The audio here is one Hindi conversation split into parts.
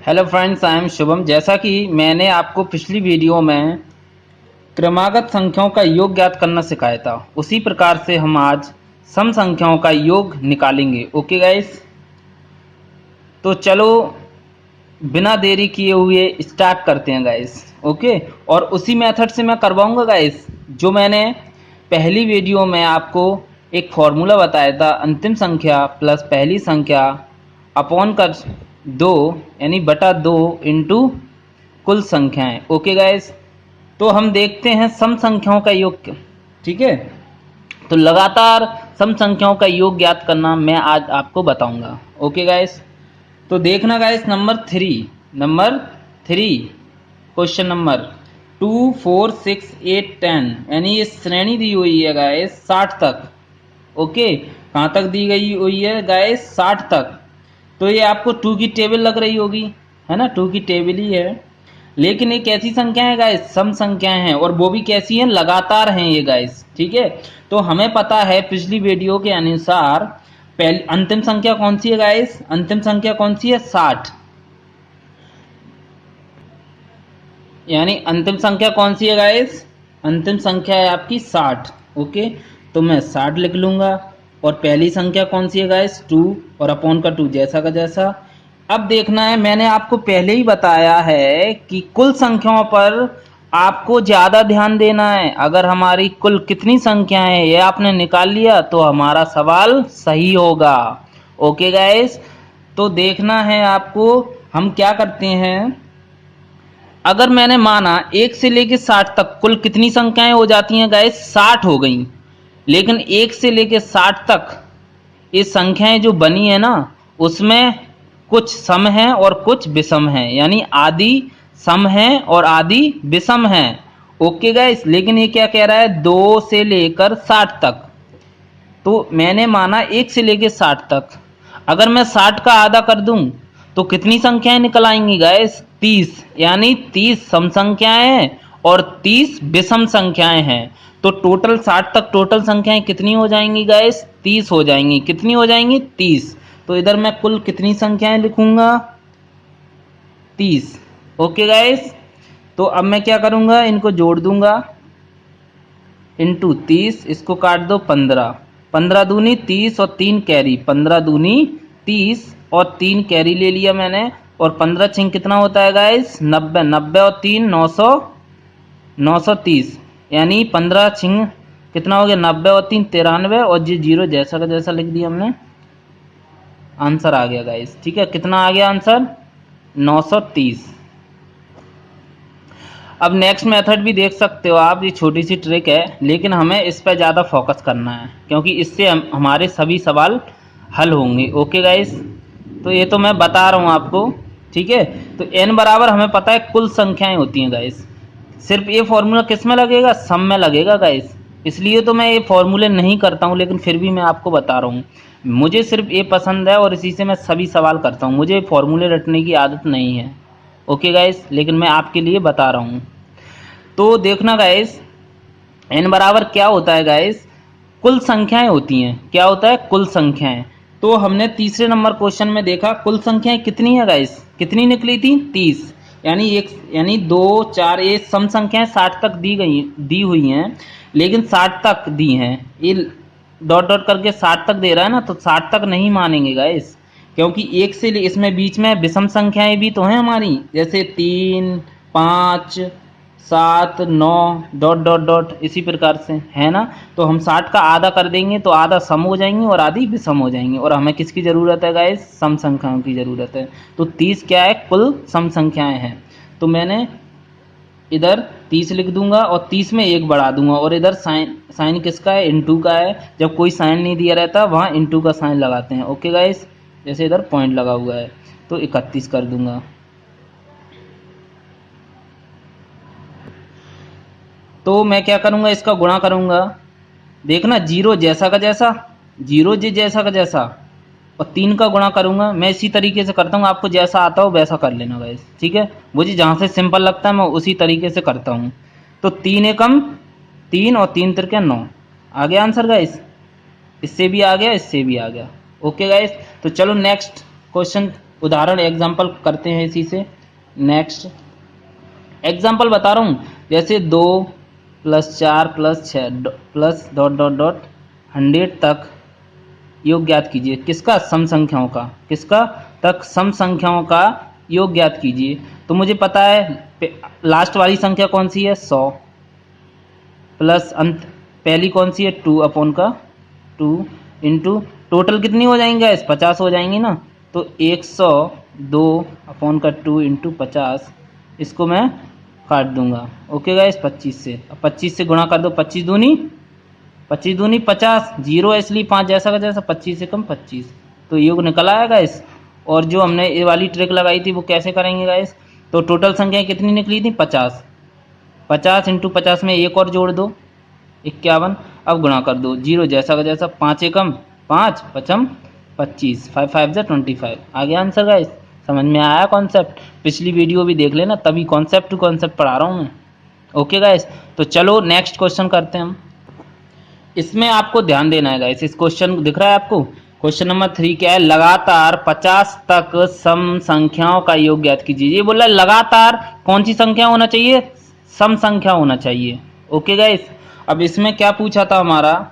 Hello friends, I am Shubham. जैसा कि मैंने आपको पिछली वीडियो में क्रमागत संख्याओं का योग ज्ञात करना सिखाया था, उसी प्रकार से हम आज सम संख्याओं का योग निकालेंगे। ओके गाइस, तो चलो बिना देरी किए हुए स्टार्ट करते हैं गाइस। ओके, और उसी मेथड से मैं करवाऊंगा गाइस जो मैंने पहली वीडियो में आपको एक फॉर्मूला बताया था, अंतिम संख्या प्लस पहली संख्या अपॉन कर दो, यानी बटा दो इंटू कुल संख्याएं। ओके गाइस, तो हम देखते हैं सम संख्याओं का योग। ठीक है, तो लगातार सम संख्याओं का योग ज्ञात करना मैं आज आपको बताऊंगा। ओके गाइस, तो देखना guys, number three question number 2, 4, 6, 8, 10, यानी ये श्रेणी दी हुई है गाइस 60 तक। ओके, कहाँ तक दी गई हुई है गाइस? 60 तक। तो ये आपको 2 की टेबल लग रही होगी, है ना? 2 की टेबल ही है, लेकिन एक ऐसी संख्या है गाइस, सम संख्याएं हैं, और वो भी कैसी हैं? लगातार हैं ये गाइस। ठीक है, तो हमें पता है पिछली वीडियो के अनुसार पहली अंतिम संख्या कौन सी है गाइस? अंतिम संख्या कौन सी है? 60। यानी अंतिम संख्या कौन सी है गाइस? अंतिम संख्या है आपकी 60। ओके, तो मैं 60 लिख लूंगा। और पहली संख्या कौन सी है गाइस? 2, और अपॉन का 2 जैसा का जैसा। अब देखना है, मैंने आपको पहले ही बताया है कि कुल संख्याओं पर आपको ज्यादा ध्यान देना है। अगर हमारी कुल कितनी संख्याएं हैं ये आपने निकाल लिया तो हमारा सवाल सही होगा। ओके गाइस, तो देखना है आपको, हम क्या करते हैं। अगर मैंने माना 1 से लेके 60 तक कुल कितनी संख्याएं हो जाती हैं गाइस? 60 हो गई। लेकिन 1 से लेके 60 तक ये संख्याएं जो बनी है ना, उसमें कुछ सम हैं और कुछ विषम हैं, यानी आधी सम हैं और आधी विषम हैं। ओके गाइस, लेकिन ये क्या कह रहा है? 2 से लेकर 60 तक। तो मैंने माना 1 से लेकर 60 तक। अगर मैं 60 का आधा कर दूं तो कितनी संख्याएं निकल आएंगी गाइस? 30, यानी 30 सम संख्याएं हैं और 30 विषम संख्याएं हैं। तो टोटल 60 तक टोटल संख्याएं कितनी हो जाएंगी गाइस? 30 हो जाएंगी। कितनी हो जाएंगी? 30। तो इधर मैं कुल कितनी संख्याएं लिखूंगा? 30। ओके गाइस, तो अब मैं क्या करूंगा, इनको जोड़ दूंगा, इंटू 30, इसको काट दो 15, 15 दूनी 30 और 3 कैरी, 15 दूनी 30 और 3 कैरी ले लिया मैंने। और 15 छिंग कितना होता है गाइस? 90, 90 और 3 900, 930, यानी 15 छिंग कितना हो गया? 90 और 3 93, और ये जीरो जैसा का जैसा लिख दिया हमने। आंसर आ गया गाइस। ठीक है, कितना आ गया आंसर? 930। अब नेक्स्ट मेथड भी देख सकते हो आप, ये छोटी सी ट्रिक है, लेकिन हमें इस पर ज़्यादा फोकस करना है क्योंकि इससे हमारे सभी सवाल हल होंगे। ओके गाइस, तो ये तो मैं बता रहा हूँ आपको। ठीक है, तो n बराबर हमें पता है कुल संख्याएं होती हैं गाइस। सिर्फ ये फॉर्मूला किस में लगेगा? सम में लगेगा गाइस। इसलिए तो मैं ये फॉर्मूले नहीं करता हूँ, लेकिन फिर भी मैं आपको बता रहा हूँ। मुझे सिर्फ ये पसंद है और इसी से मैं सभी सवाल करता हूँ। मुझे फॉर्मूले रटने की आदत नहीं है। ओके गाइस, लेकिन मैं आपके लिए बता रहा हूँ। तो देखना गाइस, n बराबर क्या होता है गाइस? कुल संख्याएं होती हैं। क्या होता है? कुल संख्याएं। तो हमने तीसरे नंबर क्वेश्चन में देखा कुल संख्याएं कितनी है गाइस? कितनी निकली थी? 30। यानी 2, 4, ये सम संख्याएं 60 तक दी हुई हैं, लेकिन 60 तक दी हैं। ये डॉट डॉट करके 60 तक दे रहा है ना, तो 60 तक नहीं मानेंगे गाइस, क्योंकि एक से इसमें बीच में विषम संख्याएं भी तो हैं हमारी, जैसे 3, 5, 7, 9 डॉट डॉट डॉट, इसी प्रकार से, है ना? तो हम 60 का आधा कर देंगे तो आधा सम हो जाएंगे और आधी विषम हो जाएंगे। और हमें किसकी ज़रूरत है गाइस? सम संख्याओं की ज़रूरत है। तो 30 क्या है? कुल सम संख्याएं हैं। तो मैंने इधर 30 लिख दूंगा और 30 में 1 बढ़ा दूंगा, और इधर साइन साइन किसका है? इनटू का है। जब कोई साइन नहीं दिया रहता वहाँ इनटू का साइन लगाते हैं। ओके गाइस, जैसे इधर पॉइंट लगा हुआ है, तो 31 कर दूंगा। तो मैं क्या करूंगा? इसका गुणा करूंगा। देखना, जीरो जैसा का जैसा, जीरो जे जैसा का जैसा, और 3 का गुणा करूंगा। मैं इसी तरीके से करता हूँ, आपको जैसा आता हो वैसा कर लेना गाइस। ठीक है, मुझे जहाँ से सिंपल लगता है मैं उसी तरीके से करता हूँ। तो 3 एकम 3 और 3 तिरके 9, आ गया आंसर गाइस। इससे भी आ गया, इससे भी आ गया। ओके गाइस, तो चलो नेक्स्ट क्वेश्चन उदाहरण एग्जाम्पल करते हैं इसी से। नेक्स्ट एग्जाम्पल बता रहा हूँ, जैसे 2 + 4 + 6 प्लस डॉट डॉट डॉट 100 तक योग ज्ञात कीजिए। किसका? सम संख्याओं का। किसका? तक सम संख्याओं का योग ज्ञात कीजिए। तो मुझे पता है लास्ट वाली संख्या कौन सी है? 100 प्लस अंत पहली कौन सी है? 2 इंटू टोटल कितनी हो जाएंगे गाइस? 50 हो जाएंगी ना। तो 102/2 इंटू 50, इसको मैं काट दूंगा। ओके गाइस, 25 से। अब 25 से गुणा कर दो, 25 दूनी 50, जीरो है इसलिए 5 जैसा का जैसा, 25 से कम 25, तो योग निकल आया गाइस। और जो हमने ये वाली ट्रिक लगाई थी वो कैसे करेंगे गाइस? तो टोटल संख्याएं कितनी निकली थी? 50। 50 इंटू 50 में एक और जोड़ दो, 51। अब गुणा कर दो, जीरो जैसा का जैसा, 5 एकम 5, 5 25, 5 5 जा 25। आ गया आंसर गाइस। समझ में आया कॉन्सेप्ट? पिछली वीडियो भी देख लेना, तभी कॉन्सेप्ट टू कॉन्सेप्ट पढ़ा रहा हूँ मैं। ओके गाइस, तो चलो नेक्स्ट क्वेश्चन करते हैं हम। इसमें आपको ध्यान देना है गाइस, इस क्वेश्चन दिख रहा है आपको? क्वेश्चन नंबर 3 क्या है? लगातार 50 तक सम संख्याओं का योग ज्ञात कीजिए। ये बोला लगातार कौन सी संख्या होना चाहिए? सम संख्या होना चाहिए। ओके गाइस, अब इसमें क्या पूछा था हमारा?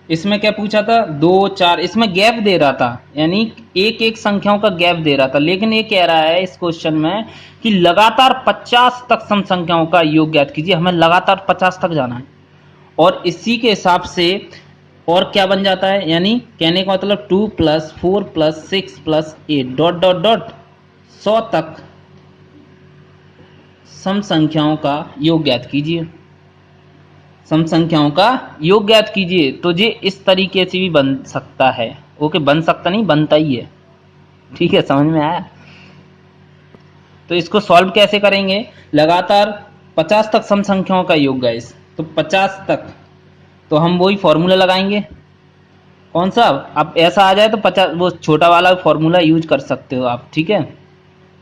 इसमें क्या पूछा था? 2 4, इसमें गैप दे रहा था, यानी एक एक संख्याओं का गैप दे रहा था। लेकिन ये कह रहा है इस क्वेश्चन में कि लगातार 50 तक सम संख्याओं का योग ज्ञात कीजिए। हमें लगातार 50 तक जाना है, और इसी के हिसाब से और क्या बन जाता है, यानी कहने का मतलब 2 + 4 + 6 + 8 डॉट डॉट डॉट 100 तक सम संख्याओं का योग ज्ञात कीजिए। सम संख्याओं का योग ज्ञात कीजिए। तो ये इस तरीके से भी बन सकता है। ओके, बन सकता नहीं, बनता ही है। ठीक है, समझ में आया? तो इसको सॉल्व कैसे करेंगे? लगातार 50 तक सम संख्याओं का योग गाइस, तो 50 तक, तो हम वही फॉर्मूला लगाएंगे। कौन सा? अब ऐसा आ जाए तो 50, वो छोटा वाला फॉर्मूला यूज कर सकते हो आप। ठीक है,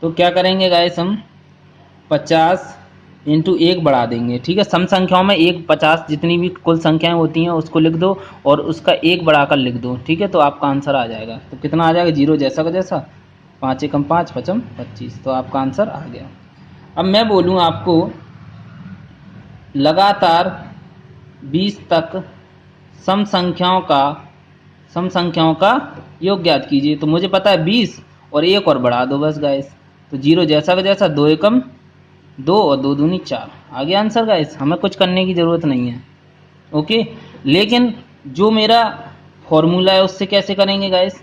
तो क्या करेंगे गाइस? हम 50 इंटू 1 बढ़ा देंगे। ठीक है, सम संख्याओं में 1 50 जितनी भी कुल संख्याएं होती हैं उसको लिख दो, और उसका 1 बढ़ाकर लिख दो। ठीक है, तो आपका आंसर आ जाएगा। तो कितना आ जाएगा? जीरो जैसा का जैसा, 5 एकम 5, 5 25, तो आपका आंसर आ गया। अब मैं बोलूँ आपको लगातार 20 तक सम संख्याओं का योग ज्ञात कीजिए। तो मुझे पता है 20, और 1 और बढ़ा दो बस गाइस। तो जीरो जैसा का जैसा, 2 एकम 2 और 2 दूनी 4। आ गया आंसर गाइस, हमें कुछ करने की ज़रूरत नहीं है। ओके, लेकिन जो मेरा फॉर्मूला है उससे कैसे करेंगे गाइस?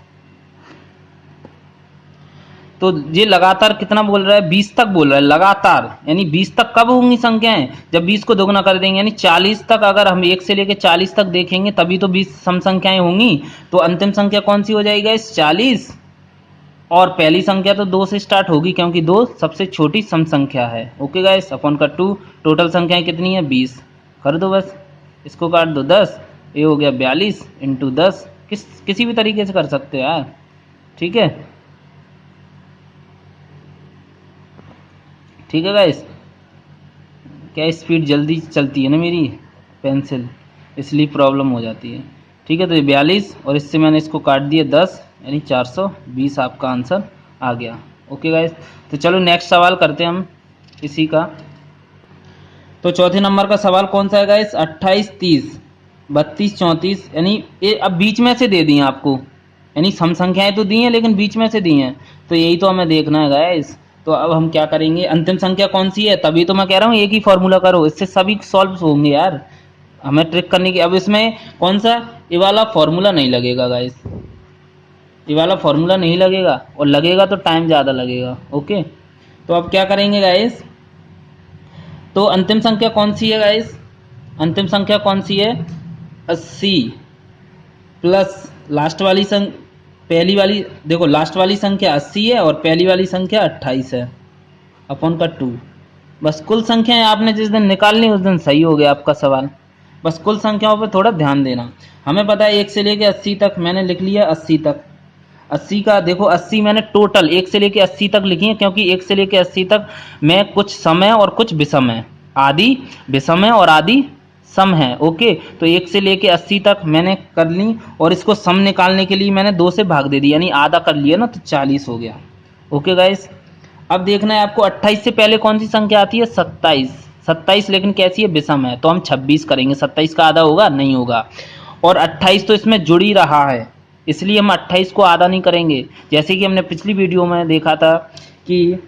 तो ये लगातार कितना बोल रहा है? 20 तक बोल रहा है लगातार, यानी 20 तक कब होंगी संख्याएं? जब 20 को दोगुना कर देंगे, यानी 40 तक। अगर हम 1 से लेकर 40 तक देखेंगे तभी तो 20 सम संख्याएं होंगी। तो अंतिम संख्या कौन सी हो जाएगी गाइस? 40। और पहली संख्या तो 2 से स्टार्ट होगी, क्योंकि 2 सबसे छोटी सम संख्या है। ओके गाइस, अपॉन का 2, टोटल संख्याएं कितनी है? 20। कर दो बस, इसको काट दो 10, ये हो गया 42 इंटू 10। किसी भी तरीके से कर सकते हो यार। ठीक है, ठीक है गाइस। क्या स्पीड जल्दी चलती है ना मेरी पेंसिल, इसलिए प्रॉब्लम हो जाती है। ठीक है, तो ये 42, और इससे मैंने इसको काट दिया 10, यानी 420 आपका आंसर आ गया। ओके गाइस, तो चलो नेक्स्ट सवाल करते हैं हम इसी का। तो चौथे नंबर का सवाल कौन सा है गाइस? 28 30 32 34, यानी ये अब बीच में से दे दिए आपको, यानी सम संख्याएं तो दी हैं लेकिन बीच में से दी हैं। तो यही तो हमें देखना है गाइस। तो अब हम क्या करेंगे? अंतिम संख्या कौन सी है? तभी तो मैं कह रहा हूँ एक ही फॉर्मूला करो, इससे सभी सॉल्व होंगे यार। हमें ट्रिक करने की, अब इसमें कौन सा ये वाला फॉर्मूला नहीं लगेगा गाइस, ये वाला फॉर्मूला नहीं लगेगा, और लगेगा तो टाइम ज़्यादा लगेगा। ओके, तो अब क्या करेंगे गाइस? तो अंतिम संख्या कौन सी है गाइस? अंतिम संख्या कौन सी है? 80 प्लस लास्ट वाली पहली वाली, देखो लास्ट वाली संख्या 80 है और पहली वाली संख्या 28 है, अपॉन का 2। बस कुल संख्याएं आपने जिस दिन निकालनी उस दिन सही हो गया आपका सवाल। बस कुल संख्याओं पर थोड़ा ध्यान देना। हमें पता है 1 से लेके 80 तक, मैंने लिख लिया 80 तक। 80 का देखो, 80 मैंने टोटल 1 से लेके 80 तक लिखी है, क्योंकि 1 से लेके 80 तक मैं कुछ समय और कुछ विषम है, आदि विषम है और आदि सम है। ओके, तो 1 से लेके 80 तक मैंने कर ली और इसको सम निकालने के लिए मैंने 2 से भाग दे दी, यानी आधा कर लिया ना, तो 40 हो गया। ओके गाइस, अब देखना है आपको 28 से पहले कौन सी संख्या आती है, 27। 27 लेकिन कैसी है, विषम है, तो हम 26 करेंगे। 27 का आधा होगा, नहीं होगा। और 28 तो इसमें जुड़ ही रहा है, इसलिए हम 28 को आधा नहीं करेंगे। जैसे कि हमने पिछली वीडियो में देखा था कि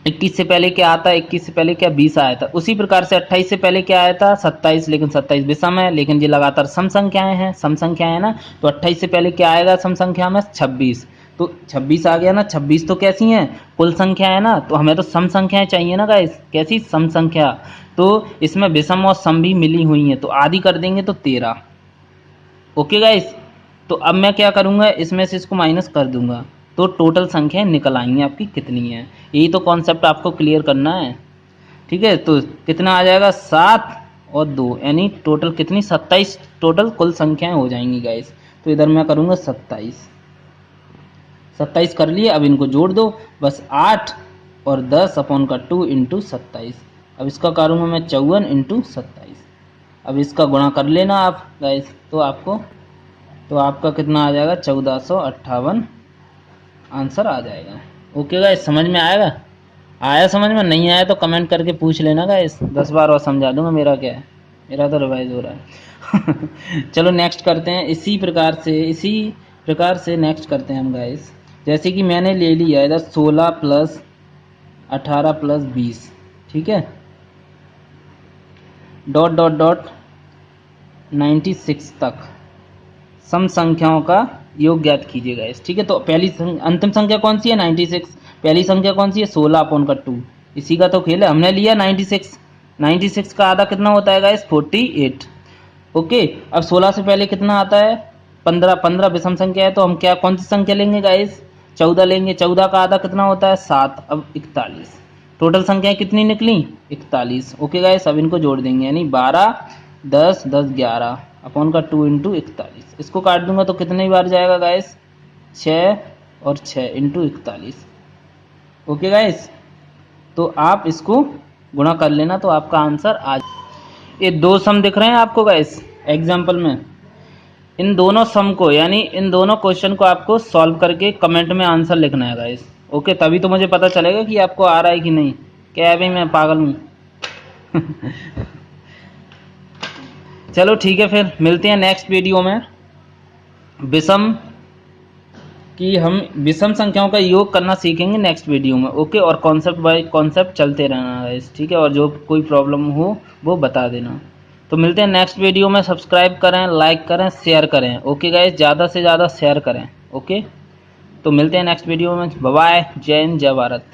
21 से पहले क्या आता है, 21 से पहले क्या 20 आया था, उसी प्रकार से 28 से पहले क्या आया था, 27। लेकिन 27 विषम है, लेकिन ये लगातार सम संख्याएं हैं, सम संख्याएं है ना, तो 28 से पहले क्या आएगा सम संख्या में, 26। तो 26 आ गया ना, 26 तो कैसी हैं, कुल संख्या है ना, तो हमें तो सम संख्याएं चाहिए ना गाइस, कैसी, सम संख्या। तो इसमें विषम और सम भी मिली हुई है, तो आधी कर देंगे तो 13। ओके गाइस, तो अब मैं क्या करूँगा, इसमें से इसको माइनस कर दूंगा, तो टोटल संख्याएं निकल आएंगी आपकी कितनी है। यही तो कॉन्सेप्ट आपको क्लियर करना है। ठीक है, तो कितना आ जाएगा, 7 और 2, यानी टोटल कितनी, 27 टोटल कुल संख्याएं हो जाएंगी गाइस। तो इधर मैं करूँगा 27। 27 कर लिए, अब इनको जोड़ दो, बस 8 और 10 अपॉन का 2 इंटू 27। अब इसका करूँगा मैं 54 इंटू 27। अब इसका गुणा कर लेना आप गाइस, तो आपका कितना आ जाएगा, 1458 आंसर आ जाएगा। ओके गाइस, समझ में आएगा, आया समझ में, नहीं आया तो कमेंट करके पूछ लेना गाइस, 10 बार और समझा दूंगा, मेरा क्या है, मेरा तो रिवाइज हो रहा है। चलो नेक्स्ट करते हैं, इसी प्रकार से नेक्स्ट करते हैं हम गाइस। जैसे कि मैंने ले लिया इधर 16 प्लस 18 प्लस 20, ठीक है, डॉट डॉट डॉट 96 तक सम संख्याओं का योग ज्ञात कीजिएगा इस, ठीक है। तो पहली अंतिम संख्या कौन सी है, 96। पहली संख्या कौन सी है, 16 अपॉन का 2, इसी का तो खेल है, हमने लिया 96। 96 का आधा कितना होता है गाइस, 48। ओके, अब 16 से पहले कितना आता है, 15। 15 विषम संख्या है, तो हम क्या, कौन सी संख्या लेंगे गाइस, 14 लेंगे। 14 का आधा कितना होता है, 7। अब 41, टोटल संख्याएं कितनी निकली, 41। ओके गाइस, अब इनको जोड़ देंगे, यानी 12 10 10 11 अपॉन का 2 इंटू 41। इसको काट दूंगा तो कितनी बार जाएगा गाइस, 6 और 6 इंटू 41। ओके गाइस, तो आप इसको गुणा कर लेना, तो आपका आंसर आ, ये दो सम दिख रहे हैं आपको गाइस एग्जाम्पल में, इन दोनों सम को, यानी इन दोनों क्वेश्चन को आपको सॉल्व करके कमेंट में आंसर लिखना है गाइस। ओके, तभी तो मुझे पता चलेगा कि आपको आ रहा है कि नहीं, क्या है भाई, मैं पागल हूँ। चलो ठीक है, फिर मिलते हैं नेक्स्ट वीडियो में। विषम कि हम विषम संख्याओं का योग करना सीखेंगे नेक्स्ट वीडियो में। ओके, और कॉन्सेप्ट बाय कॉन्सेप्ट चलते रहना है, ठीक है, और जो कोई प्रॉब्लम हो वो बता देना। तो मिलते हैं नेक्स्ट वीडियो में, सब्सक्राइब करें, लाइक करें, शेयर करें। ओके गाइस, ज़्यादा से ज़्यादा शेयर करें। ओके, तो मिलते हैं नेक्स्ट वीडियो में, बाय बाय, जय हिंद, जय भारत।